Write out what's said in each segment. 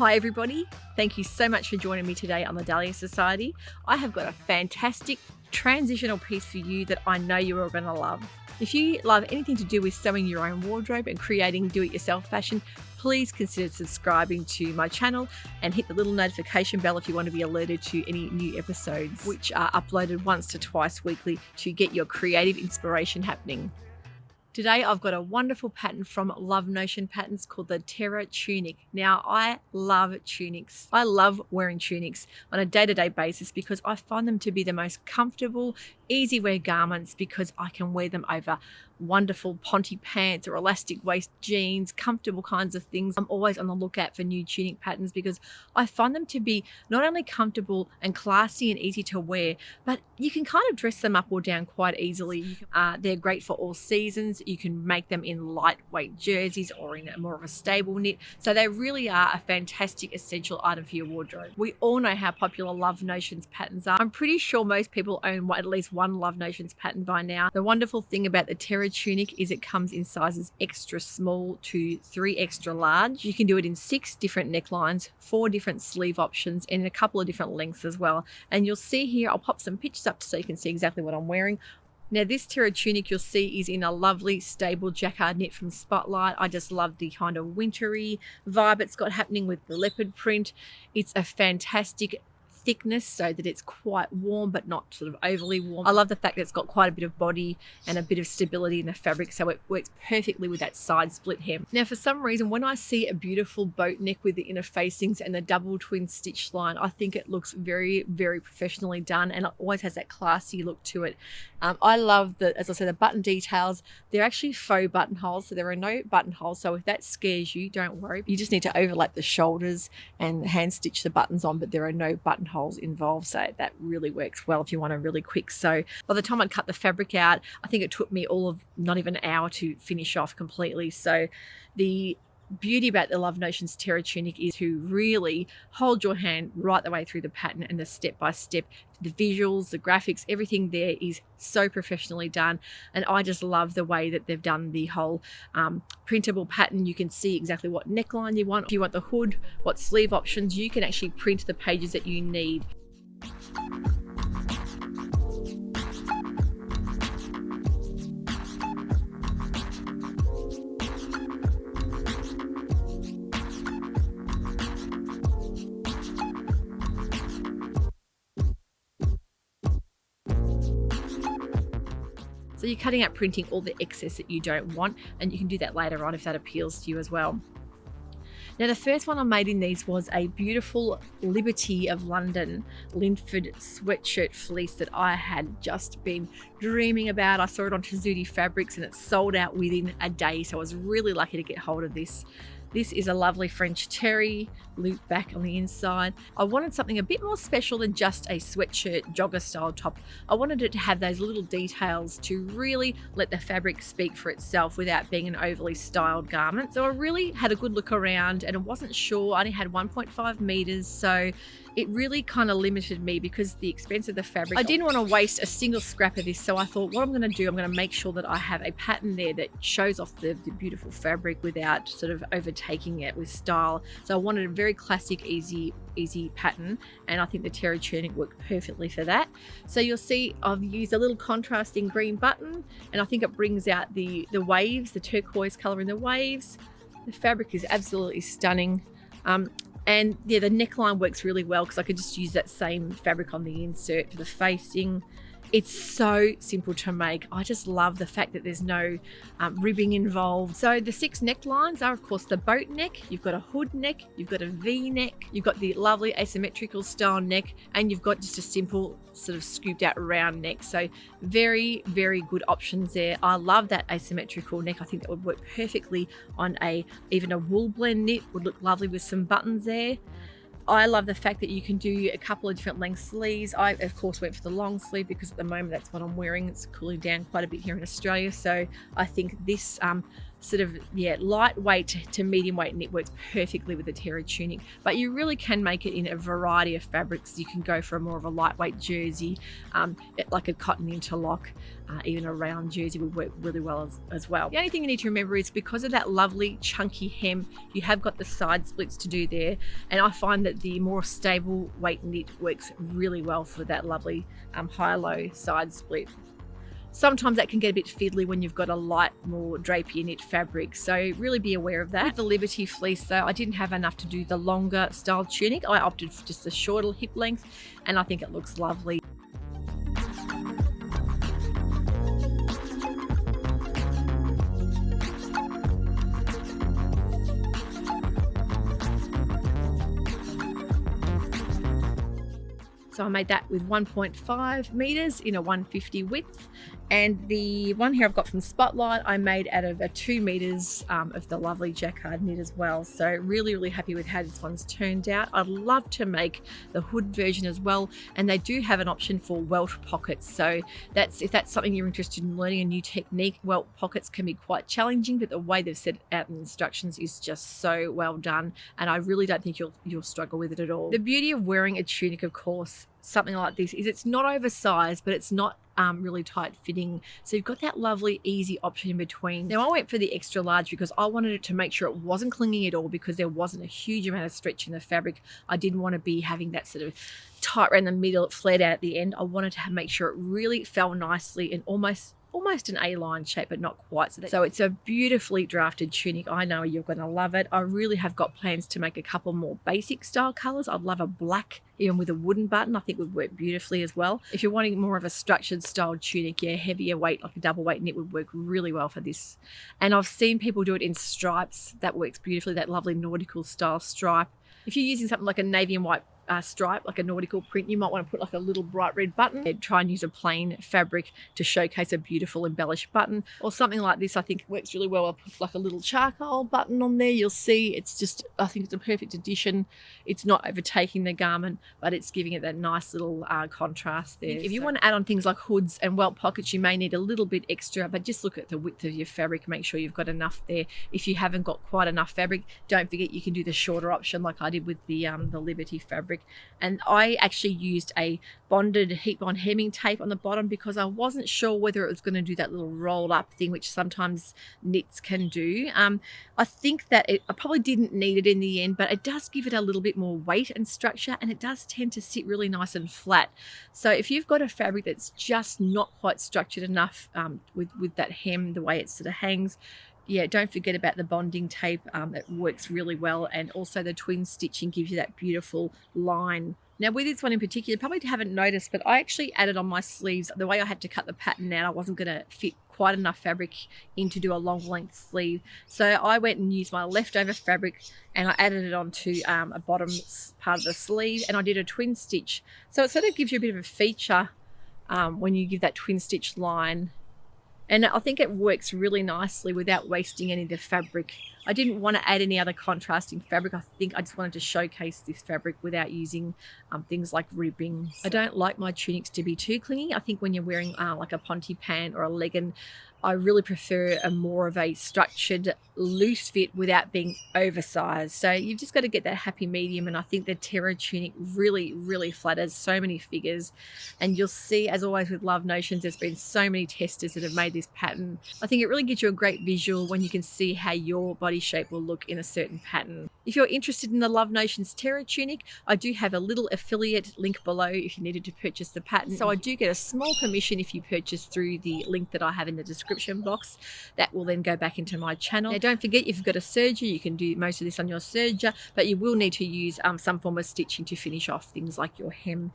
Hi everybody, thank you so much for joining me today on the Dahlia Society. I have got a fantastic transitional piece for you that I know you're all going to love. If you love anything to do with sewing your own wardrobe and creating do-it-yourself fashion, please consider subscribing to my channel and hit the little notification bell if you want to be alerted to any new episodes, which are uploaded once to twice weekly to get your creative inspiration happening. Today I've got a wonderful pattern from Love Notion Patterns called the Terra Tunic. Now I love tunics. I love wearing tunics on a day-to-day basis because I find them to be the most comfortable, easy wear garments because I can wear them over wonderful ponte pants or elastic waist jeans, comfortable kinds of things. I'm always on the lookout for new tunic patterns because I find them to be not only comfortable and classy and easy to wear, but you can kind of dress them up or down quite easily. They're great for all seasons. You can make them in lightweight jerseys or in more of a stable knit. So they really are a fantastic essential item for your wardrobe. We all know how popular Love Notions patterns are. I'm pretty sure most people own at least one Love Notions pattern by now. The wonderful thing about the Terra Tunic is it comes in sizes extra small to 3 extra large. You can do it in 6 different necklines, 4 different sleeve options, and in a couple of different lengths as well. And you'll see here, I'll pop some pictures up so you can see exactly what I'm wearing. Now this Terra Tunic you'll see is in a lovely stable jacquard knit from Spotlight. I just love the kind of wintry vibe it's got happening with the leopard print. It's a fantastic thickness so that it's quite warm but not sort of overly warm. I love the fact that it's got quite a bit of body and a bit of stability in the fabric, so it works perfectly with that side split hem. Now for some reason when I see a beautiful boat neck with the inner facings and the double twin stitch line, I think it looks very, very professionally done and it always has that classy look to it. I love the, as I said, the button details. They're actually faux buttonholes, so there are no buttonholes, so if that scares you, don't worry. You just need to overlap the shoulders and hand stitch the buttons on, but there are no buttonholes involved, so that really works well if you want a really quick sew. By the time I'd cut the fabric out, I think it took me all of not even an hour to finish off completely. So the beauty about the Love Notions Terra Tunic is to really hold your hand right the way through the pattern and the step-by-step, the visuals, the graphics, everything there is so professionally done. And I just love the way that they've done the whole printable pattern. You can see exactly what neckline you want. If you want the hood, what sleeve options, you can actually print the pages that you need. So you're cutting out printing all the excess that you don't want, and you can do that later on if that appeals to you as well. Now the first one I made in these was a beautiful Liberty of London Linford sweatshirt fleece that I had just been dreaming about. I saw it on Tessuti Fabrics and it sold out within a day, so I was really lucky to get hold of this. This is a lovely French terry loop back on the inside. I wanted something a bit more special than just a sweatshirt jogger style top. I wanted it to have those little details to really let the fabric speak for itself without being an overly styled garment. So I really had a good look around and I wasn't sure. I only had 1.5 meters, so it really kind of limited me because the expense of the fabric. I didn't want to waste a single scrap of this, so I thought what I'm going to do, I'm going to make sure that I have a pattern there that shows off the beautiful fabric without sort of overtaking it with style. So I wanted a very classic, easy pattern, and I think the Terra Tunic worked perfectly for that. So you'll see I've used a little contrasting green button, and I think it brings out the waves, the turquoise color in the waves. The fabric is absolutely stunning. And yeah, the neckline works really well because I could just use that same fabric on the insert for the facing. It's so simple to make. I just love the fact that there's no ribbing involved. So the 6 necklines are of course the boat neck, you've got a hood neck, you've got a V neck, you've got the lovely asymmetrical style neck, and you've got just a simple sort of scooped out round neck. So very, very good options there. I love that asymmetrical neck. I think that would work perfectly on even a wool blend knit, would look lovely with some buttons there. I love the fact that you can do a couple of different length sleeves. I of course went for the long sleeve because at the moment that's what I'm wearing. It's cooling down quite a bit here in Australia, so I think this sort of, lightweight to medium weight knit works perfectly with the Terra Tunic, but you really can make it in a variety of fabrics. You can go for more of a lightweight jersey, like a cotton interlock, even a round jersey would work really well as well. The only thing you need to remember is because of that lovely chunky hem, you have got the side splits to do there, and I find that the more stable weight knit works really well for that lovely high-low side split. Sometimes that can get a bit fiddly when you've got a light, more drapey knit fabric, so really be aware of that. With the Liberty fleece though, I didn't have enough to do the longer style tunic. I opted for just the shorter hip length, and I think it looks lovely. So I made that with 1.5 meters in a 150 width, and the one here I've got from Spotlight I made out of a 2 meters of the lovely jacquard knit as well. So really happy with how this one's turned out. I'd love to make the hood version as well, and they do have an option for welt pockets. So if that's something you're interested in learning, a new technique. Welt pockets can be quite challenging, but the way they've set out in the instructions is just so well done, and I really don't think you'll struggle with it at all. The beauty of wearing a tunic, of course, something like this, is it's not oversized, but it's not really tight fitting, so you've got that lovely easy option in between. Now I went for the extra large because I wanted it to make sure it wasn't clinging at all, because there wasn't a huge amount of stretch in the fabric. I didn't want to be having that sort of tight around the middle, it flared out at the end. I wanted to make sure it really fell nicely and almost an A-line shape, but not quite. So it's a beautifully drafted tunic. I know you're going to love it. I really have got plans to make a couple more basic style colors. I'd love a black, even with a wooden button. I think would work beautifully as well. If you're wanting more of a structured style tunic, heavier weight, like a double weight knit would work really well for this. And I've seen people do it in stripes. That works beautifully, that lovely nautical style stripe. If you're using something like a navy and white stripe, like a nautical print, you might want to put like a little bright red button and try and use a plain fabric to showcase a beautiful embellished button, or something like this. I think it works really well. I'll put like a little charcoal button on there. You'll see I think it's a perfect addition. It's not overtaking the garment, but it's giving it that nice little contrast there. If you want to add on things like hoods and welt pockets, you may need a little bit extra, but just look at the width of your fabric, make sure you've got enough there. If you haven't got quite enough fabric, don't forget you can do the shorter option like I did with the Liberty fabric. And I actually used a bonded heat bond hemming tape on the bottom because I wasn't sure whether it was going to do that little roll up thing, which sometimes knits can do. I think that I probably didn't need it in the end, but it does give it a little bit more weight and structure, and it does tend to sit really nice and flat. So if you've got a fabric that's just not quite structured enough with that hem, the way it sort of hangs, don't forget about the bonding tape. It works really well, and also the twin stitching gives you that beautiful line. Now with this one in particular, you probably haven't noticed, but I actually added on my sleeves, the way I had to cut the pattern out, I wasn't going to fit quite enough fabric in to do a long length sleeve. So I went and used my leftover fabric and I added it onto a bottom part of the sleeve, and I did a twin stitch. So it sort of gives you a bit of a feature when you give that twin stitch line. And I think it works really nicely without wasting any of the fabric. I didn't want to add any other contrasting fabric. I think I just wanted to showcase this fabric without using things like ribbing. I don't like my tunics to be too clingy. I think when you're wearing like a ponte pant or a legging, I really prefer a more of a structured, loose fit without being oversized. So you've just got to get that happy medium, and I think the Terra Tunic really flatters so many figures. And you'll see, as always with Love Notions, there's been so many testers that have made this pattern. I think it really gives you a great visual when you can see how your body shape will look in a certain pattern. If you're interested in the Love Notions Terra Tunic, I do have a little affiliate link below if you needed to purchase the pattern. So I do get a small commission if you purchase through the link that I have in the description box. That will then go back into my channel. Now don't forget, if you've got a serger, you can do most of this on your serger, but you will need to use some form of stitching to finish off things like your hem,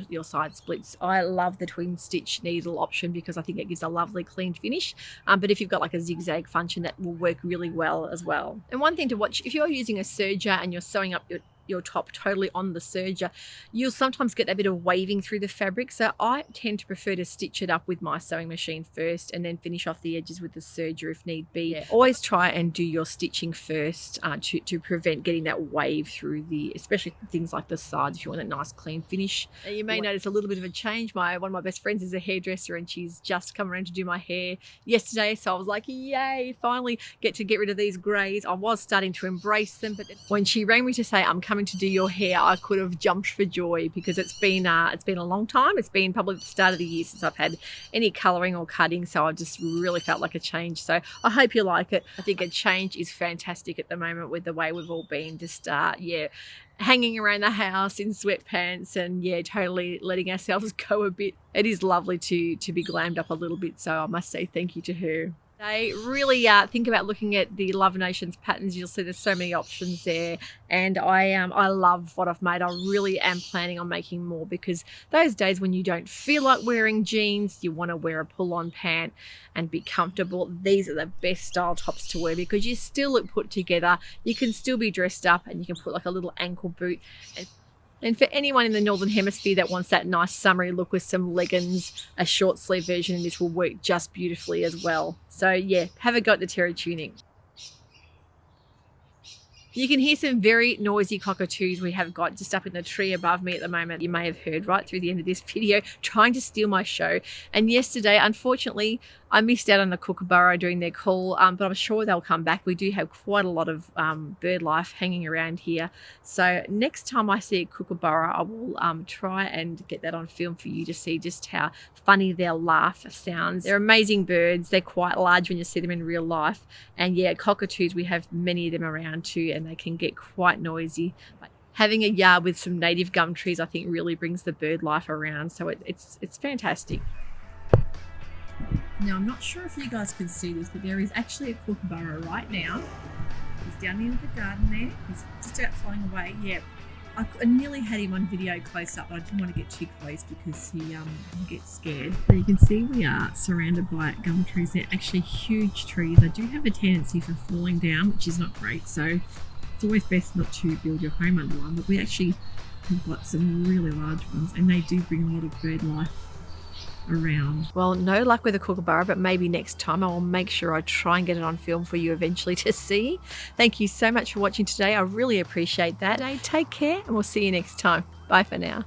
your side splits. I love the twin stitch needle option because I think it gives a lovely clean finish, but if you've got like a zigzag function, that will work really well as well. And one thing to watch, if you're using a serger and you're sewing up your top totally on the serger, you'll sometimes get that bit of waving through the fabric. So I tend to prefer to stitch it up with my sewing machine first and then finish off the edges with the serger if need be. Yeah. Always try and do your stitching first to prevent getting that wave through especially things like the sides if you want a nice clean finish. You may notice a little bit of a change. One of my best friends is a hairdresser and she's just come around to do my hair yesterday. So I was like, yay, finally get rid of these greys. I was starting to embrace them, but when she rang me to say I'm coming to do your hair, I could have jumped for joy because it's been a long time. It's been probably the start of the year since I've had any colouring or cutting, so I just really felt like a change. So I hope you like it. I think a change is fantastic at the moment with the way we've all been just hanging around the house in sweatpants and totally letting ourselves go a bit. It is lovely to be glammed up a little bit, so I must say thank you to her. They really think about looking at the Love Nations patterns. You'll see there's so many options there, and I love what I've made. I really am planning on making more because those days when you don't feel like wearing jeans, you want to wear a pull-on pant and be comfortable, these are the best style tops to wear because you still look put together, you can still be dressed up, and you can put like a little ankle boot. And for anyone in the Northern Hemisphere that wants that nice summery look with some leggings, a short sleeve version of this will work just beautifully as well. So yeah, have a go at the Terra Tunic. You can hear some very noisy cockatoos we have got just up in the tree above me at the moment. You may have heard right through the end of this video trying to steal my show. And yesterday, unfortunately, I missed out on the kookaburra during their call, but I'm sure they'll come back. We do have quite a lot of bird life hanging around here. So next time I see a kookaburra, I will try and get that on film for you to see just how funny their laugh sounds. They're amazing birds. They're quite large when you see them in real life. And yeah, cockatoos, we have many of them around too, and they can get quite noisy. But having a yard with some native gum trees, I think, really brings the bird life around. So it's fantastic. Now, I'm not sure if you guys can see this, but there is actually a kookaburra right now. He's down in the garden there. He's just out flying away. Yeah, I nearly had him on video close up, but I didn't want to get too close because he gets scared. But you can see we are surrounded by gum trees. They're actually huge trees. They do have a tendency for falling down, which is not great. So it's always best not to build your home under one. But we actually have got some really large ones, and they do bring a lot of bird life around. Well, no luck with a kookaburra, but maybe next time I will make sure I try and get it on film for you eventually to see. Thank you so much for watching today. I really appreciate that. Take care, and we'll see you next time. Bye for now.